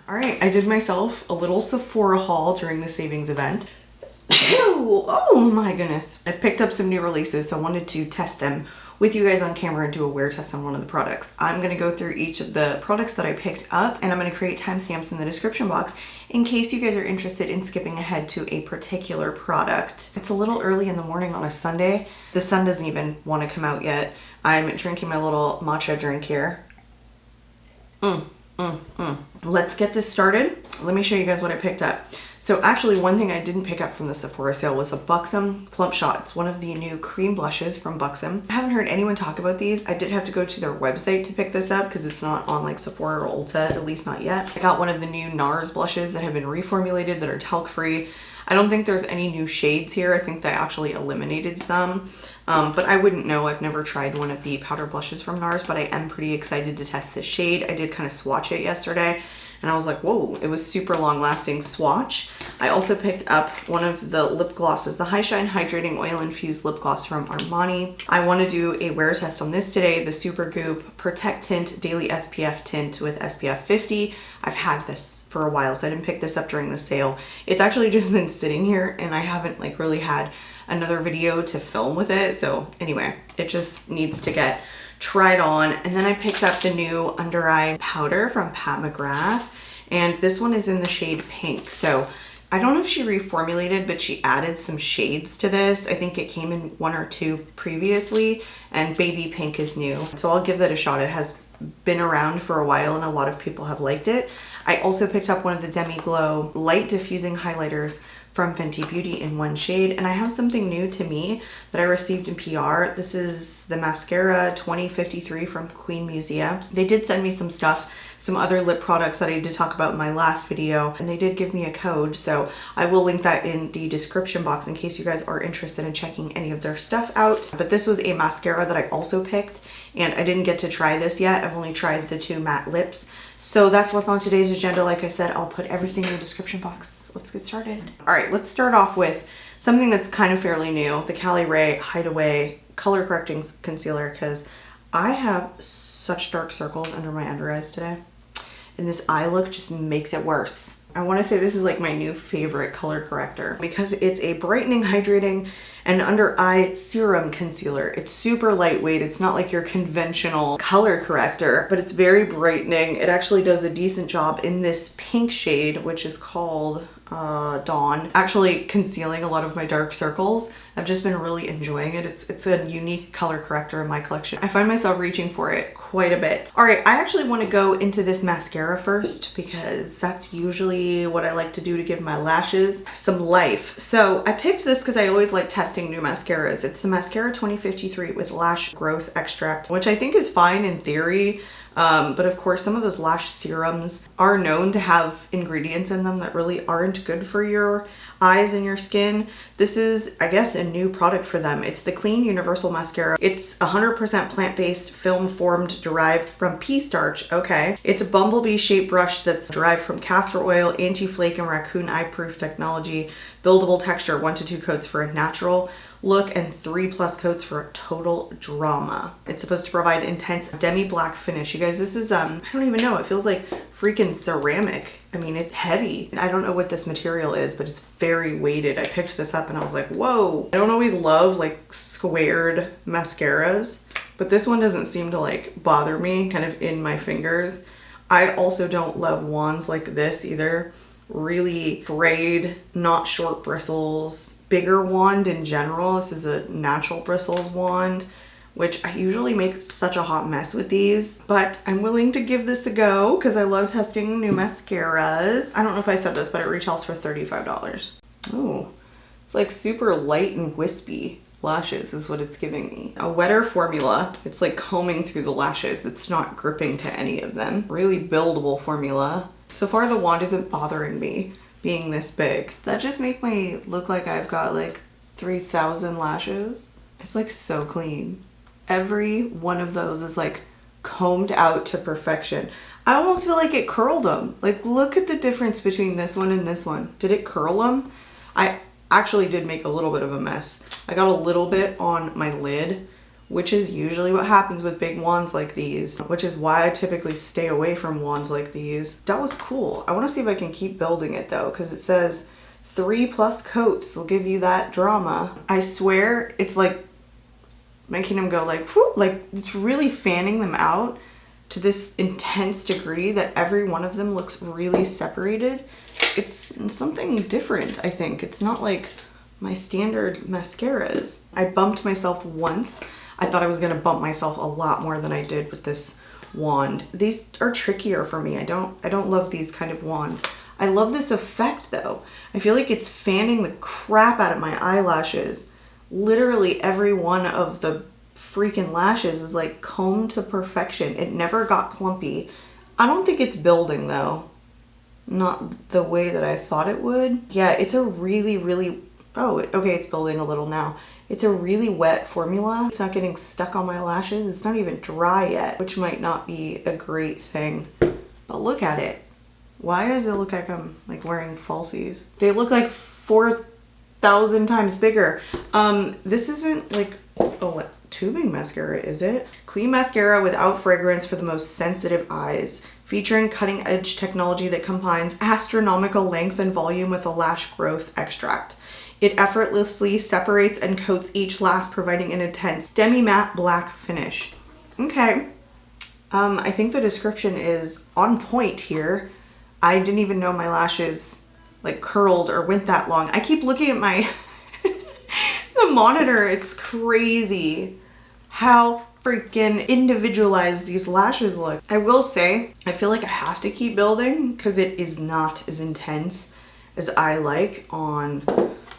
All right, I did myself a little Sephora haul during the savings event. Oh my goodness. I've picked up some new releases, so I wanted to test them with you guys on camera and do a wear test on one of the products. I'm gonna go through each of the products that I picked up, and I'm gonna create timestamps in the description box in case you guys are interested in skipping ahead to a particular product. It's a little early in the morning on a Sunday. The sun doesn't even wanna come out yet. I'm drinking my little matcha drink here. Let's get this started. Let me show you guys what I picked up. So actually one thing I didn't pick up from the Sephora sale was a Buxom Plump Shots, one of the new cream blushes from Buxom. I haven't heard anyone talk about these. I did have to go to their website to pick this up because it's not on like Sephora or Ulta, at least not yet. I got one of the new NARS blushes that have been reformulated that are talc free. I don't think there's any new shades here. I think they actually eliminated some, but I wouldn't know. I've never tried one of the powder blushes from NARS, but I am pretty excited to test this shade. I did kind of swatch it yesterday and I was like, whoa, it was super long lasting swatch. I also picked up one of the lip glosses, the High Shine Hydrating Oil Infused Lip Gloss from Armani. I want to do a wear test on this today, the Supergoop Protect Tint Daily SPF Tint with SPF 50. I've had this for a while, so I didn't pick this up during the sale. It's actually just been sitting here and I haven't like really had another video to film with it. So anyway, it just needs to get tried on. And then I picked up the new under eye powder from McGrath, and this one is in the shade pink. So I don't know if she reformulated, but she added some shades to this. I think it came in one or two previously, and baby pink is new. So I'll give that a shot. It has been around for a while and a lot of people have liked it. I also picked up one of the Demi Glow light diffusing highlighters from Fenty Beauty in one shade, and I have something new to me that I received in PR. This is the Mascara 2053 from Queen Musia. They did send me some stuff, some other lip products that I did talk about in my last video, and they did give me a code, so I will link that in the description box in case you guys are interested in checking any of their stuff out. But this was a mascara that I also picked, and I didn't get to try this yet. I've only tried the two matte lips. So that's what's on today's agenda. Like I said, I'll put everything in the description box. Let's get started. All right, let's start off with something that's kind of fairly new, the Cali Ray Hideaway Color Correcting Concealer, because I have such dark circles under my under eyes today, and this eye look just makes it worse. I want to say this is like my new favorite color corrector because it's a brightening, hydrating, and under eye serum concealer. It's super lightweight. It's not like your conventional color corrector, but it's very brightening. It actually does a decent job in this pink shade, which is called Dawn, actually concealing a lot of my dark circles. I've just been really enjoying it. It's a unique color corrector in my collection. I find myself reaching for it quite a bit. All right, I actually want to go into this mascara first because that's usually what I like to do to give my lashes some life. So I picked this because I always like testing new mascaras. It's the Mascara 2053 with Lash Growth Extract, which I think is fine in theory. But of course, some of those lash serums are known to have ingredients in them that really aren't good for your eyes and your skin. This is, I guess, a new product for them. It's the Clean Universal Mascara. It's 100% plant-based, film-formed, derived from pea starch. Okay. It's a bumblebee shaped brush that's derived from castor oil, anti-flake, and raccoon eye-proof technology. Buildable texture, 1 to 2 coats for a natural look and 3+ coats for a total drama. It's supposed to provide intense demi black finish. You guys, this is I don't even know, it feels like freaking ceramic. I mean, it's heavy. I don't know what this material is, but it's very weighted. I picked this up and I was like, whoa. I don't always love like squared mascaras, but this one doesn't seem to like bother me kind of in my fingers. I also don't love wands like this either. Really frayed, not short bristles, bigger wand in general. This is a natural bristles wand, which I usually make such a hot mess with these, but I'm willing to give this a go because I love testing new mascaras. I don't know if I said this, but it retails for $35. Oh, it's like super light and wispy lashes is what it's giving me. A wetter formula. It's like combing through the lashes. It's not gripping to any of them. Really buildable formula. So far the wand isn't bothering me being this big. That just make me look like I've got like 3,000 lashes. It's like so clean. Every one of those is like combed out to perfection. I almost feel like it curled them. Like look at the difference between this one and this one. Did it curl them? I actually did make a little bit of a mess. I got a little bit on my lid which is usually what happens with big wands like these, which is why I typically stay away from wands like these. That was cool. I want to see if I can keep building it though, because it says 3+ coats will give you that drama. I swear it's like making them go like, whoop, like it's really fanning them out to this intense degree that every one of them looks really separated. It's something different, I think. It's not like my standard mascaras. I bumped myself once. I thought I was gonna bump myself a lot more than I did with this wand. These are trickier for me. I don't love these kind of wands. I love this effect though. I feel like it's fanning the crap out of my eyelashes. Literally every one of the freaking lashes is like combed to perfection. It never got clumpy. I don't think it's building though. Not the way that I thought it would. Yeah, it's a really, oh, okay, it's building a little now. It's a really wet formula. It's not getting stuck on my lashes. It's not even dry yet, which might not be a great thing. But look at it. Why does it look like I'm like wearing falsies? They look like 4,000 times bigger. This isn't like, oh, what tubing mascara is it? Clean mascara without fragrance for the most sensitive eyes. Featuring cutting edge technology that combines astronomical length and volume with a lash growth extract. It effortlessly separates and coats each lash, providing an intense demi-matte black finish. Okay. I think the description is on point here. I didn't even know my lashes like curled or went that long. I keep looking at my the monitor. It's crazy how freaking individualized these lashes look. I will say, I feel like I have to keep building because it is not as intense as I like on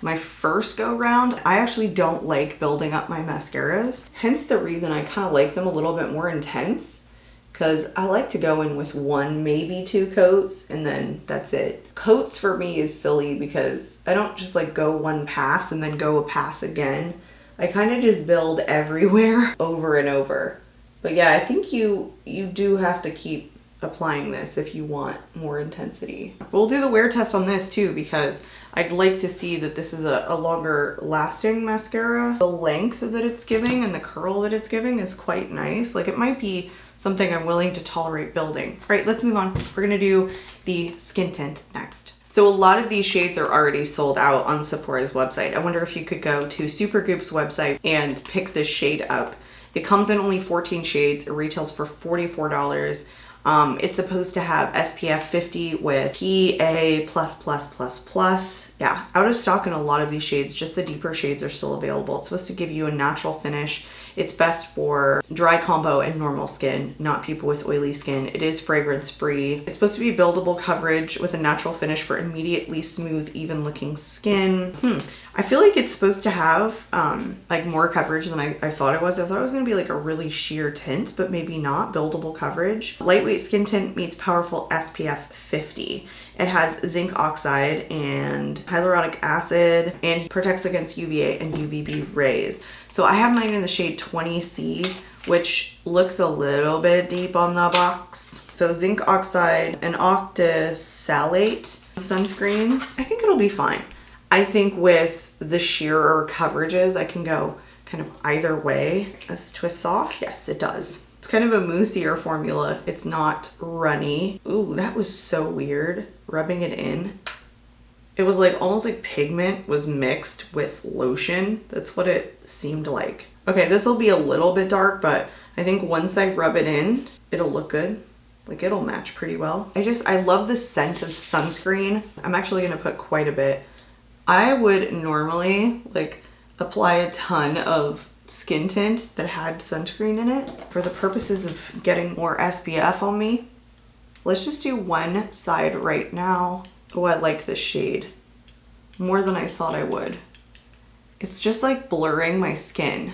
my first go round. I actually don't like building up my mascaras. Hence the reason I kind of like them a little bit more intense, because I like to go in with 1, maybe 2 coats and then that's it. Coats for me is silly because I don't just like go 1 pass and then go a pass again. I kind of just build everywhere over and over. But yeah, I think you do have to keep applying this if you want more intensity. We'll do the wear test on this too, because I'd like to see that this is a longer lasting mascara. The length that it's giving and the curl that it's giving is quite nice. Like it might be something I'm willing to tolerate building. All right, let's move on. We're gonna do the skin tint next. So a lot of these shades are already sold out on Sephora's website. I wonder if you could go to Supergoop's website and pick this shade up. It comes in only 14 shades. It retails for $44. It's supposed to have SPF 50 with PA++++. Yeah, out of stock in a lot of these shades. Just the deeper shades are still available. It's supposed to give you a natural finish. It's best for dry combo and normal skin, not people with oily skin. It is fragrance free. It's supposed to be buildable coverage with a natural finish for immediately smooth, even looking skin. I feel like it's supposed to have like more coverage than I thought it was. I thought it was gonna be like a really sheer tint, but maybe not. Buildable coverage. Lightweight skin tint meets powerful SPF 50. It has zinc oxide and hyaluronic acid and protects against UVA and UVB rays. So I have mine in the shade 20C, which looks a little bit deep on the box. So zinc oxide and octasalate sunscreens. I think it'll be fine. I think with the sheerer coverages, I can go kind of either way. This twists off. Yes, it does. It's kind of a moussier formula. It's not runny. Ooh, that was so weird. Rubbing it in. It was like almost like pigment was mixed with lotion. That's what it seemed like. Okay, this will be a little bit dark, but I think once I rub it in, it'll look good. Like it'll match pretty well. I love the scent of sunscreen. I'm actually gonna put quite a bit. I would normally like apply a ton of skin tint that had sunscreen in it. For the purposes of getting more SPF on me, let's just do one side right now. Oh, I like this shade more than I thought I would. It's just like blurring my skin.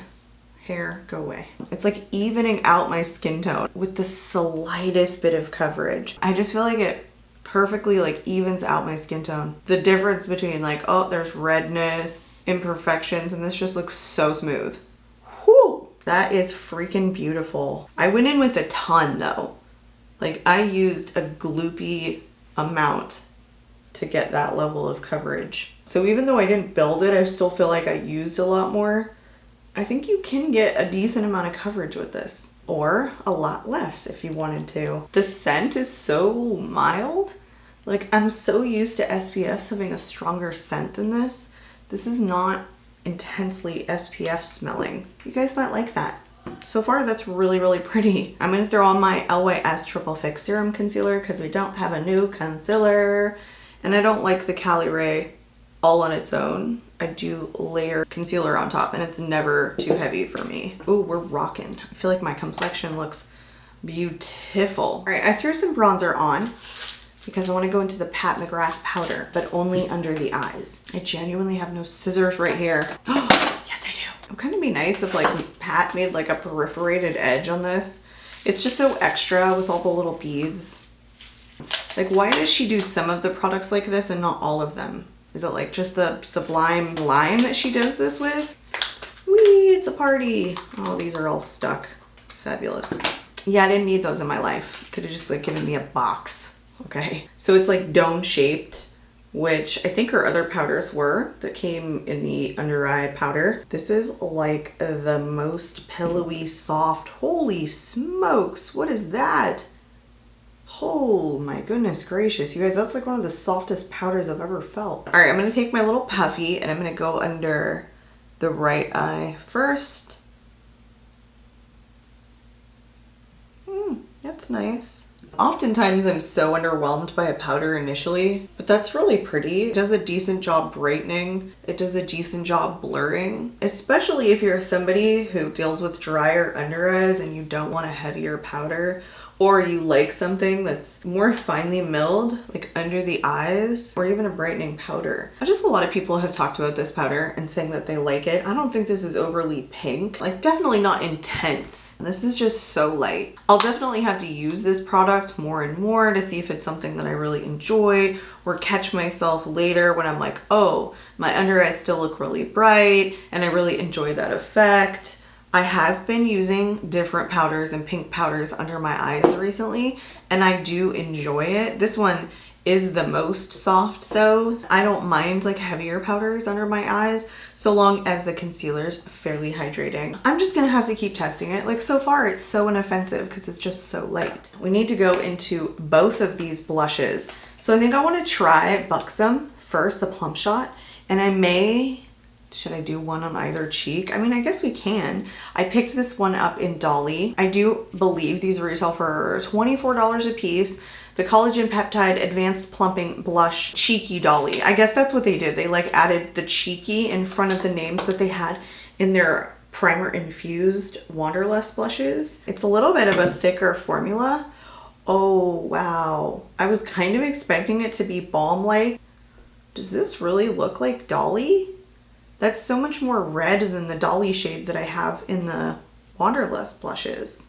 Hair, go away. It's like evening out my skin tone with the slightest bit of coverage. I just feel like it perfectly like evens out my skin tone. The difference between like, oh, there's redness, imperfections, and this just looks so smooth. Whew, that is freaking beautiful. I went in with a ton though. Like I used a gloopy amount to get that level of coverage. So even though I didn't build it, I still feel like I used a lot more I think you can get a decent amount of coverage with this, or a lot less if you wanted to. The scent is so mild. Like, I'm so used to SPFs having a stronger scent than this. This is not intensely SPF smelling. You guys might like that. So far, that's really, really pretty. I'm gonna throw on my LYS Triple Fix Serum Concealer because we don't have a new concealer. And I don't like the Cali Ray all on its own. I do layer concealer on top and it's never too heavy for me. Ooh, we're rocking. I feel like my complexion looks beautiful. All right, I threw some bronzer on because I want to go into the Pat McGrath powder, but only under the eyes. I genuinely have no scissors right here. Yes, I do. It would kind of be nice if like Pat made like a perforated edge on this. It's just so extra with all the little beads. Like, why does she do some of the products like this and not all of them? Is it like just the Sublime line that she does this with? Whee, it's a party. Oh, these are all stuck. Fabulous. Yeah, I didn't need those in my life. Could have just like given me a box. Okay. So it's like dome shaped, which I think her other powders were that came in the under eye powder. This is like the most pillowy soft. Holy smokes. What is that? Oh my goodness gracious. You guys, that's like one of the softest powders I've ever felt. All right, I'm gonna take my little puffy and I'm gonna go under the right eye first. That's nice. Oftentimes I'm so underwhelmed by a powder initially, but that's really pretty. It does a decent job brightening. It does a decent job blurring, especially if you're somebody who deals with drier under eyes and you don't want a heavier powder, or you like something that's more finely milled, like under the eyes, or even a brightening powder. Just a lot of people have talked about this powder and saying that they like it. I don't think this is overly pink, like definitely not intense. This is just so light. I'll definitely have to use this product more and more to see if it's something that I really enjoy, or catch myself later when I'm like, oh, my under eyes still look really bright and I really enjoy that effect. I have been using different powders and pink powders under my eyes recently, and I do enjoy it. This one is the most soft though. I don't mind like heavier powders under my eyes, so long as the concealer's fairly hydrating. I'm just gonna have to keep testing it. Like, so far it's so inoffensive because it's just so light. We need to go into both of these blushes. So I think I want to try Buxom first, the Plump Shot, and I may... should I do one on either cheek? I mean, I guess we can. I picked this one up in Dolly. I do believe these retail for $24 a piece. The Collagen Peptide Advanced Plumping Blush Cheeky Dolly. I guess that's what they did. They like added the cheeky in front of the names that they had in their primer infused Wanderlust blushes. It's a little bit of a thicker formula. Oh, wow. I was kind of expecting it to be balm-like. Does this really look like Dolly? That's so much more red than the Dolly shade that I have in the Wanderlust blushes.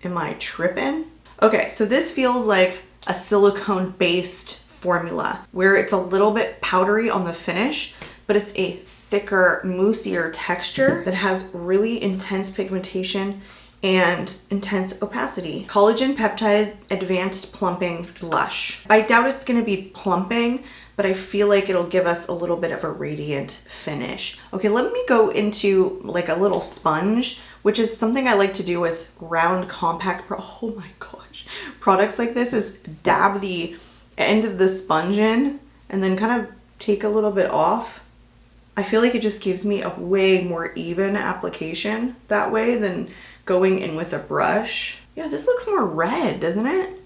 Am I tripping? Okay, so this feels like a silicone-based formula where it's a little bit powdery on the finish, but it's a thicker, moussier texture that has really intense pigmentation and intense opacity. Collagen Peptide Advanced Plumping Blush. I doubt it's gonna be plumping, but I feel like it'll give us a little bit of a radiant finish. Okay, let me go into like a little sponge, which is something I like to do with round compact, oh my gosh, products like this, is dab the end of the sponge in and then kind of take a little bit off. I feel like it just gives me a way more even application that way than going in with a brush. Yeah, this looks more red, doesn't it?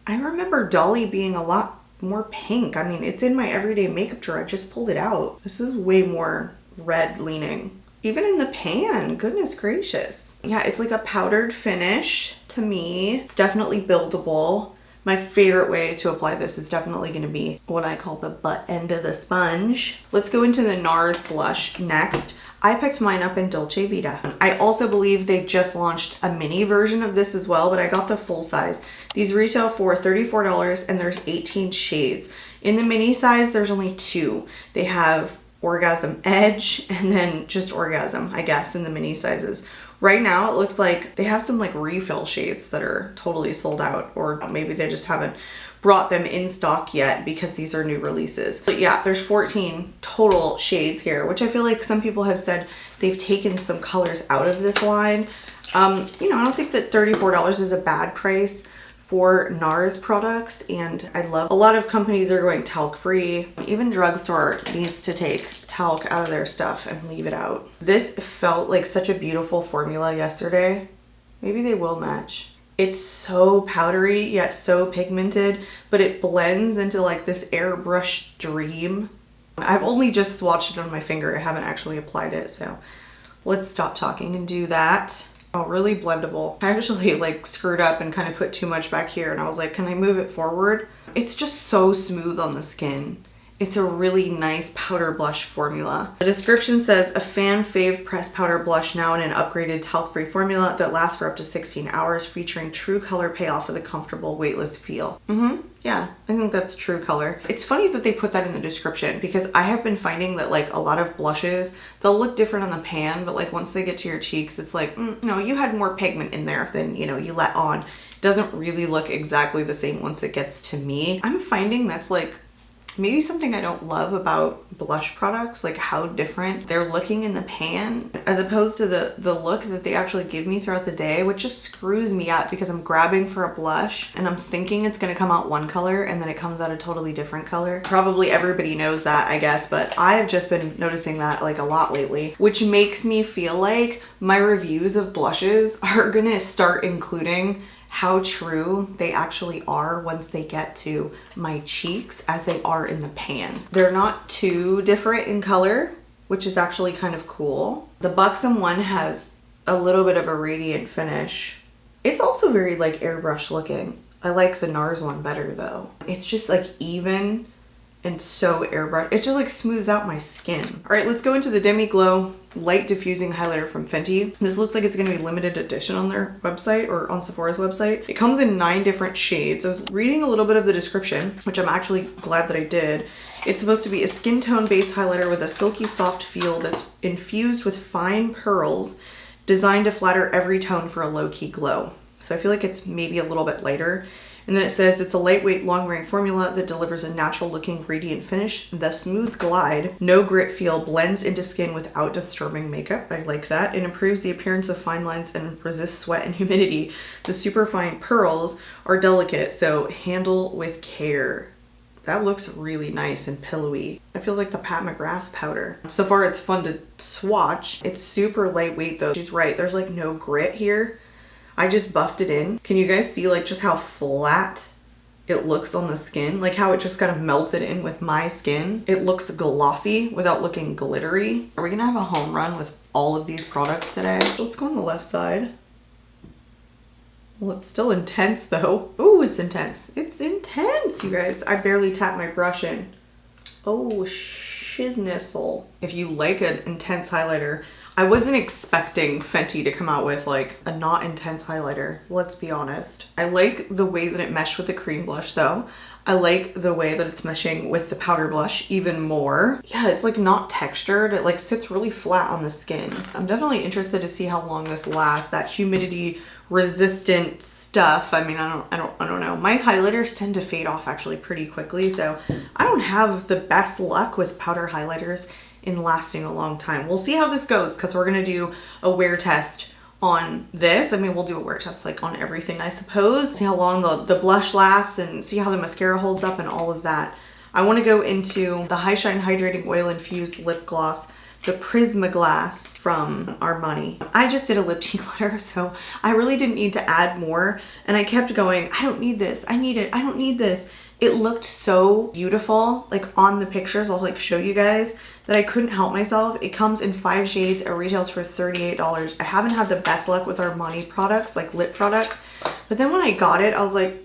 I remember Dolly being a lot more pink. I mean, it's in my everyday makeup drawer. I just pulled it out. This is way more red leaning. Even in the pan, goodness gracious. Yeah, it's like a powdered finish to me. It's definitely buildable. My favorite way to apply this is definitely going to be what I call the butt end of the sponge. Let's go into the NARS blush next. I picked mine up in Dolce Vita. I also believe they've just launched a mini version of this as well, but I got the full size. These retail for $34 and there's 18 shades. In the mini size, there's only 2. They have Orgasm Edge and then just Orgasm, I guess, in the mini sizes. Right now, it looks like they have some like refill shades that are totally sold out, or maybe they just haven't brought them in stock yet because these are new releases. But yeah, there's 14 total shades here, which I feel like some people have said they've taken some colors out of this line. You know, I don't think that $34 is a bad price for NARS products, and I love a lot of companies are going talc free. Even drugstore needs to take talc out of their stuff and leave it out. This felt like such a beautiful formula yesterday. Maybe they will match. It's so powdery yet so pigmented, but it blends into like this airbrush dream. I've only just swatched it on my finger. I haven't actually applied it, so let's stop talking and do that. Oh, really blendable. I actually like screwed up and kind of put too much back here, and I was like, can I move it forward? It's just so smooth on the skin. It's a really nice powder blush formula. The description says, a fan fave pressed powder blush now in an upgraded talc-free formula that lasts for up to 16 hours, featuring true color payoff with a comfortable, weightless feel. Yeah, I think that's true color. It's funny that they put that in the description because I have been finding that like a lot of blushes, they'll look different on the pan, but like once they get to your cheeks, it's like, no, you had more pigment in there than, you know, you let on. It doesn't really look exactly the same once it gets to me. I'm finding that's like maybe something I don't love about blush products, like how different they're looking in the pan as opposed to the look that they actually give me throughout the day, which just screws me up because I'm grabbing for a blush and I'm thinking it's gonna come out one color and then it comes out a totally different color. Probably everybody knows that, I guess, but I have just been noticing that like a lot lately, which makes me feel like my reviews of blushes are gonna start including how true they actually are once they get to my cheeks as they are in the pan. They're not too different in color, which is actually kind of cool. The Buxom one has a little bit of a radiant finish. It's also very like airbrush looking. I like the NARS one better though. It's just like even and so airbrush. It just like smooths out my skin. All right, let's go into the Demi Glow Light Diffusing Highlighter from Fenty. This looks like it's gonna be limited edition on their website or on Sephora's website. It comes in 9 different shades. I was reading a little bit of the description, which I'm actually glad that I did. It's supposed to be a skin tone based highlighter with a silky soft feel that's infused with fine pearls, designed to flatter every tone for a low-key glow. So I feel like it's maybe a little bit lighter. And then it says it's a lightweight, long-wearing formula that delivers a natural-looking radiant finish. The smooth glide, no grit feel blends into skin without disturbing makeup. I like that. It improves the appearance of fine lines and resists sweat and humidity. The super fine pearls are delicate, so handle with care. That looks really nice and pillowy. It feels like the Pat McGrath powder. So far, it's fun to swatch. It's super lightweight though. She's right, there's like no grit here. I just buffed it in. Can you guys see like just how flat it looks on the skin? Like how it just kind of melted in with my skin. It looks glossy without looking glittery. Are we gonna have a home run with all of these products today? Let's go on the left side. Well, it's still intense though. Ooh, it's intense. It's intense, you guys. I barely tapped my brush in. Oh, shiznissel. If you like an intense highlighter, I wasn't expecting Fenty to come out with like a not intense highlighter, let's be honest. I like the way that it meshed with the cream blush though. I like the way that it's meshing with the powder blush even more. Yeah, it's like not textured. It like sits really flat on the skin. I'm definitely interested to see how long this lasts. That humidity resistant stuff. I mean, I don't know. My highlighters tend to fade off actually pretty quickly, so I don't have the best luck with powder highlighters in lasting a long time. We'll see how this goes because we're gonna do a wear test on this. I mean, we'll do a wear test like on everything, I suppose. See how long the blush lasts and see how the mascara holds up and all of that. I wanna go into the High Shine Hydrating Oil Infused Lip Gloss, the Prismaglass from Armani. I just did a lip tint glitter, so I really didn't need to add more. And I kept going, I don't need this, I need it, I don't need this. It looked so beautiful, like on the pictures, I'll like show you guys, that I couldn't help myself. It comes in 5 shades, it retails for $38. I haven't had the best luck with Armani products, like lip products, but then when I got it, I was like,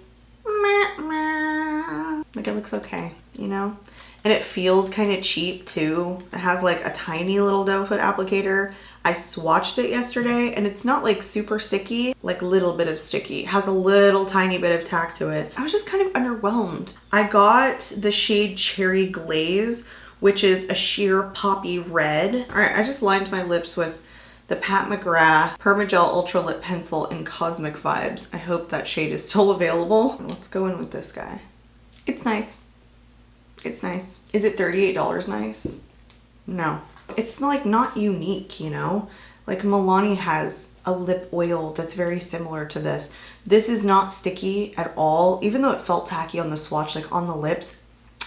meh, meh. Like it looks okay, you know? And it feels kind of cheap too. It has like a tiny little doe foot applicator. I swatched it yesterday and it's not like super sticky, like little bit of sticky. It has a little tiny bit of tack to it. I was just kind of underwhelmed. I got the shade Cherry Glaze, which is a sheer poppy red. All right, I just lined my lips with the Pat McGrath Permagel Ultra Lip Pencil in Cosmic Vibes. I hope that shade is still available. Let's go in with this guy. It's nice. It's nice. Is it $38 nice? No. It's like not unique, you know? Like Milani has a lip oil that's very similar to this. This is not sticky at all. Even though it felt tacky on the swatch, like on the lips,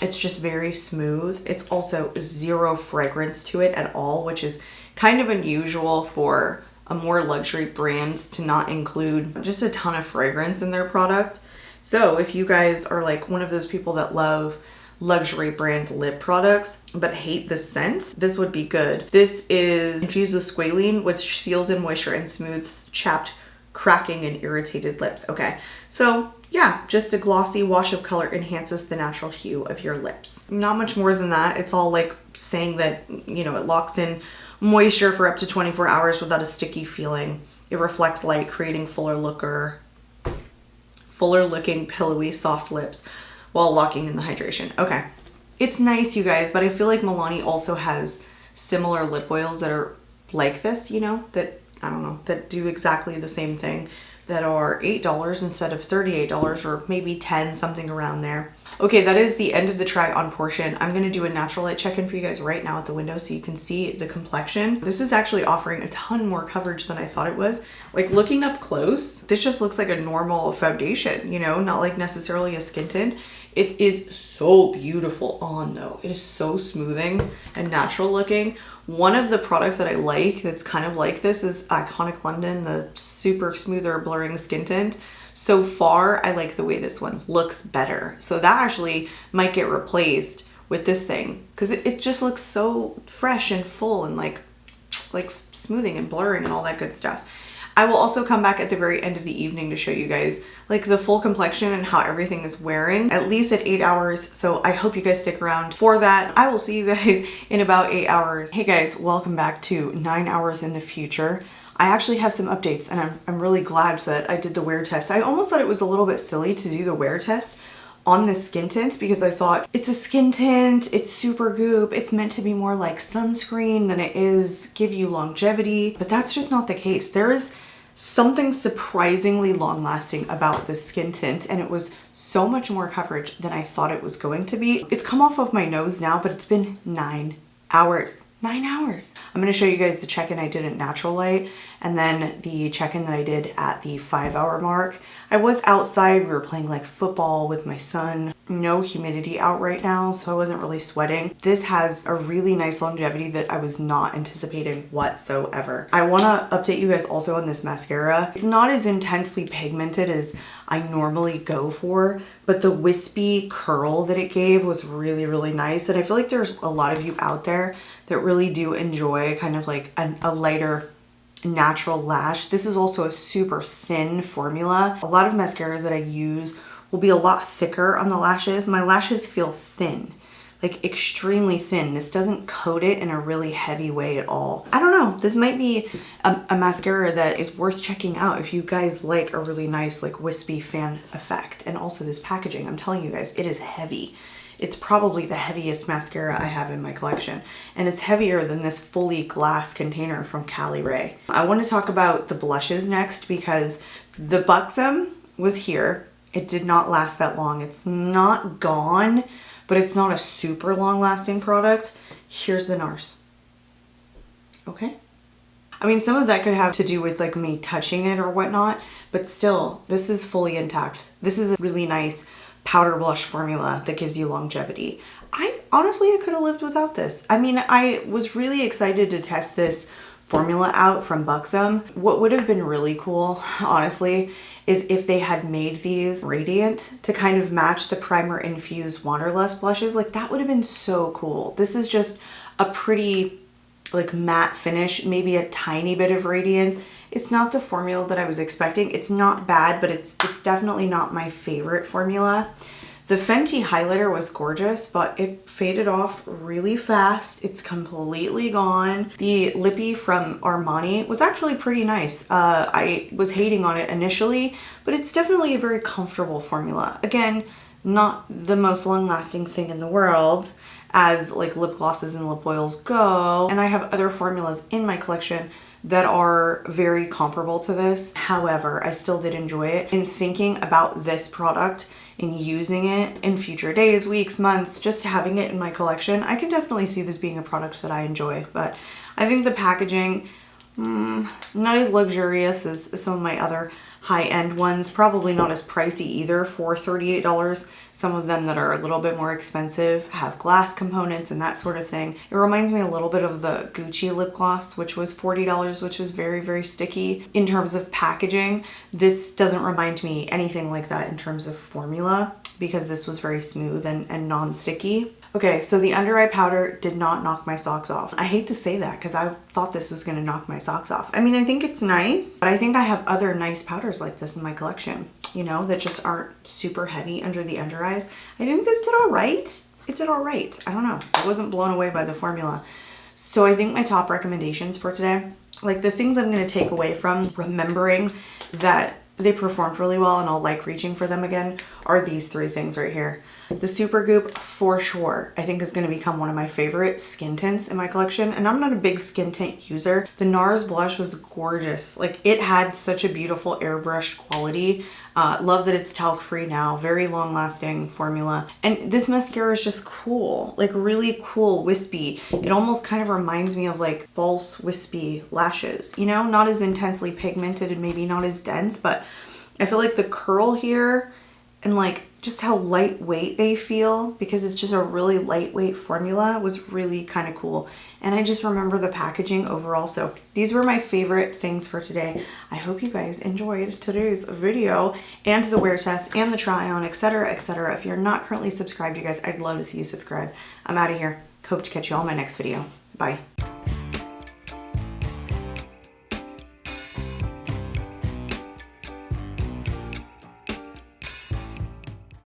it's just very smooth. It's also zero fragrance to it at all, which is kind of unusual for a more luxury brand to not include just a ton of fragrance in their product. So if you guys are like one of those people that love luxury brand lip products but hate the scent, this would be good. This is infused with squalene, which seals in moisture and smooths chapped, cracking, and irritated lips. Okay, so yeah, just a glossy wash of color enhances the natural hue of your lips. Not much more than that. It's all like saying that, you know, it locks in moisture for up to 24 hours without a sticky feeling. It reflects light, creating fuller looking, pillowy, soft lips while locking in the hydration. Okay, it's nice, you guys, but I feel like Milani also has similar lip oils that are like this, you know, that, I don't know, that do exactly the same thing, that are $8 instead of $38, or maybe 10, something around there. Okay, that is the end of the try on portion. I'm gonna do a natural light check-in for you guys right now at the window so you can see the complexion. This is actually offering a ton more coverage than I thought it was. Like looking up close, this just looks like a normal foundation, you know, not like necessarily a skin tint. It is so beautiful on though. It is so smoothing and natural looking. One of the products that I like that's kind of like this is Iconic London, the super smoother blurring skin tint. So far, I like the way this one looks better. So that actually might get replaced with this thing because it just looks so fresh and full and like smoothing and blurring and all that good stuff. I will also come back at the very end of the evening to show you guys like the full complexion and how everything is wearing, at least at 8 hours. So I hope you guys stick around for that. I will see you guys in about 8 hours. Hey guys, welcome back to 9 hours in the future. I actually have some updates and I'm really glad that I did the wear test. I almost thought it was a little bit silly to do the wear test on this skin tint because I thought it's a skin tint, it's Supergoop, it's meant to be more like sunscreen than it is give you longevity, but that's just not the case. There is something surprisingly long lasting about this skin tint and it was so much more coverage than I thought it was going to be. It's come off of my nose now, but it's been 9 hours. 9 hours. I'm going to show you guys the check-in I did at Natural Light and then the check-in that I did at the 5-hour mark. I was outside, we were playing like football with my son. No humidity out right now, so I wasn't really sweating. This has a really nice longevity that I was not anticipating whatsoever. I want to update you guys also on this mascara. It's not as intensely pigmented as I normally go for, but the wispy curl that it gave was really, really nice. And I feel like there's a lot of you out there that really do enjoy kind of like a lighter natural lash. This is also a super thin formula. A lot of mascaras that I use will be a lot thicker on the lashes. My lashes feel thin, like extremely thin. This doesn't coat it in a really heavy way at all. I don't know, this might be a mascara that is worth checking out if you guys like a really nice like wispy fan effect. And also this packaging, I'm telling you guys, it is heavy. It's probably the heaviest mascara I have in my collection, and it's heavier than this fully glass container from Cali Ray. I want to talk about the blushes next because the Buxom was here. It did not last that long. It's not gone, but it's not a super long lasting product. Here's the NARS. Okay. I mean, some of that could have to do with like me touching it or whatnot, but still, this is fully intact. This is a really nice powder blush formula that gives you longevity. Honestly, I could have lived without this. I mean, I was really excited to test this formula out from Buxom. What would have been really cool, honestly, is if they had made these radiant to kind of match the primer infused waterless blushes. Like that would have been so cool. This is just a pretty like matte finish, maybe a tiny bit of radiance. It's not the formula that I was expecting. It's not bad, but it's definitely not my favorite formula. The Fenty Highlighter was gorgeous, but it faded off really fast. It's completely gone. The lippy from Armani was actually pretty nice. I was hating on it initially, but it's definitely a very comfortable formula. Again, not the most long-lasting thing in the world as like lip glosses and lip oils go. And I have other formulas in my collection that are very comparable to this. However, I still did enjoy it. In thinking about this product in using it in future days, weeks, months, just having it in my collection, I can definitely see this being a product that I enjoy. But I think the packaging, not as luxurious as some of my other high-end ones, probably not as pricey either for $38. Some of them that are a little bit more expensive have glass components and that sort of thing. It reminds me a little bit of the Gucci lip gloss, which was $40, which was very, very sticky. In terms of packaging, this doesn't remind me anything like that in terms of formula, because this was very smooth and non-sticky. Okay, so the under eye powder did not knock my socks off. I hate to say that because I thought this was gonna knock my socks off. I mean, I think it's nice, but I think I have other nice powders like this in my collection, you know, that just aren't super heavy under the under eyes. I think this did all right. It did all right. I don't know. I wasn't blown away by the formula. So I think my top recommendations for today, like the things I'm gonna take away from remembering that they performed really well and I'll like reaching for them again, are these three things right here. The Supergoop, for sure, I think is going to become one of my favorite skin tints in my collection. And I'm not a big skin tint user. The NARS Blush was gorgeous. Like, it had such a beautiful airbrushed quality. Love that it's talc free now. Very long lasting formula. And this mascara is just cool. Like, really cool, wispy. It almost kind of reminds me of like false wispy lashes. You know, not as intensely pigmented and maybe not as dense, but I feel like the curl here and like just how lightweight they feel, because it's just a really lightweight formula, was really kind of cool. And I just remember the packaging overall. So these were my favorite things for today. I hope you guys enjoyed today's video and the wear test and the try on, etc., etc. If you're not currently subscribed, you guys, I'd love to see you subscribe. I'm out of here. Hope to catch you all in my next video. Bye.